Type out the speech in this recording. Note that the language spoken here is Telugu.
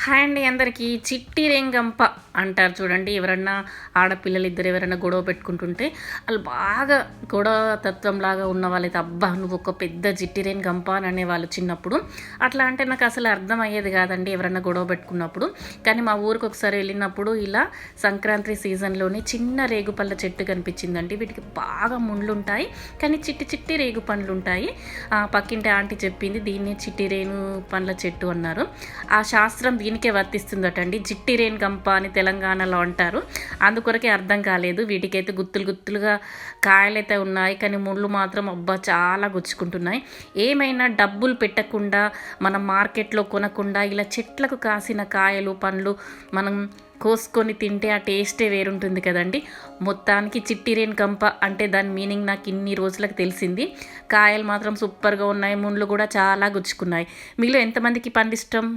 హాయ్ అండి అందరికీ. చిట్టి రేంగంప అంటారు చూడండి. ఎవరన్నా ఆడపిల్లలు ఇద్దరు ఎవరైనా గొడవ పెట్టుకుంటుంటే వాళ్ళు బాగా గొడవ తత్వంలాగా ఉన్న వాళ్ళైతే అబ్బా నువ్వు ఒక పెద్ద చిట్టి రేంగంప అని అనేవాళ్ళు చిన్నప్పుడు. అట్లా అంటే నాకు అసలు అర్థం అయ్యేది కాదండి ఎవరన్నా గొడవ పెట్టుకున్నప్పుడు. కానీ మా ఊరికి ఒకసారి వెళ్ళినప్పుడు ఇలా సంక్రాంతి సీజన్లోనే చిన్న రేగుపళ్ళ చెట్టు కనిపించిందండి. వీటికి బాగా ముళ్ళు ఉంటాయి, కానీ చిట్టి చిట్టి రేగు పండ్లు ఉంటాయి. పక్కింటి ఆంటీ చెప్పింది దీన్ని చిట్టి రేణు పండ్ల చెట్టు అన్నారు. ఆ శాస్త్రం దీనికే వర్తిస్తుందటండి. జిట్టి రేణు గంప అని తెలంగాణలో అంటారు. అందుకొరకే అర్థం కాలేదు. వీటికైతే గుత్తులు గుత్తులుగా కాయలైతే ఉన్నాయి, కానీ ముళ్ళు మాత్రం అబ్బా చాలా గుచ్చుకుంటున్నాయి. ఏమైనా డబ్బులు పెట్టకుండా మనం మార్కెట్లో కొనకుండా ఇలా చెట్లకు కాసిన కాయలు పండ్లు మనం కోసుకొని తింటే ఆ టేస్టే వేరుంటుంది కదండి. మొత్తానికి చిట్టి రేణు గంప అంటే దాని మీనింగ్ నాకు ఇన్ని రోజులకు తెలిసింది. కాయలు మాత్రం సూపర్గా ఉన్నాయి, ముళ్ళు కూడా చాలా గుచ్చుకున్నాయి. మీలో ఎంతమందికి పండు ఇష్టం?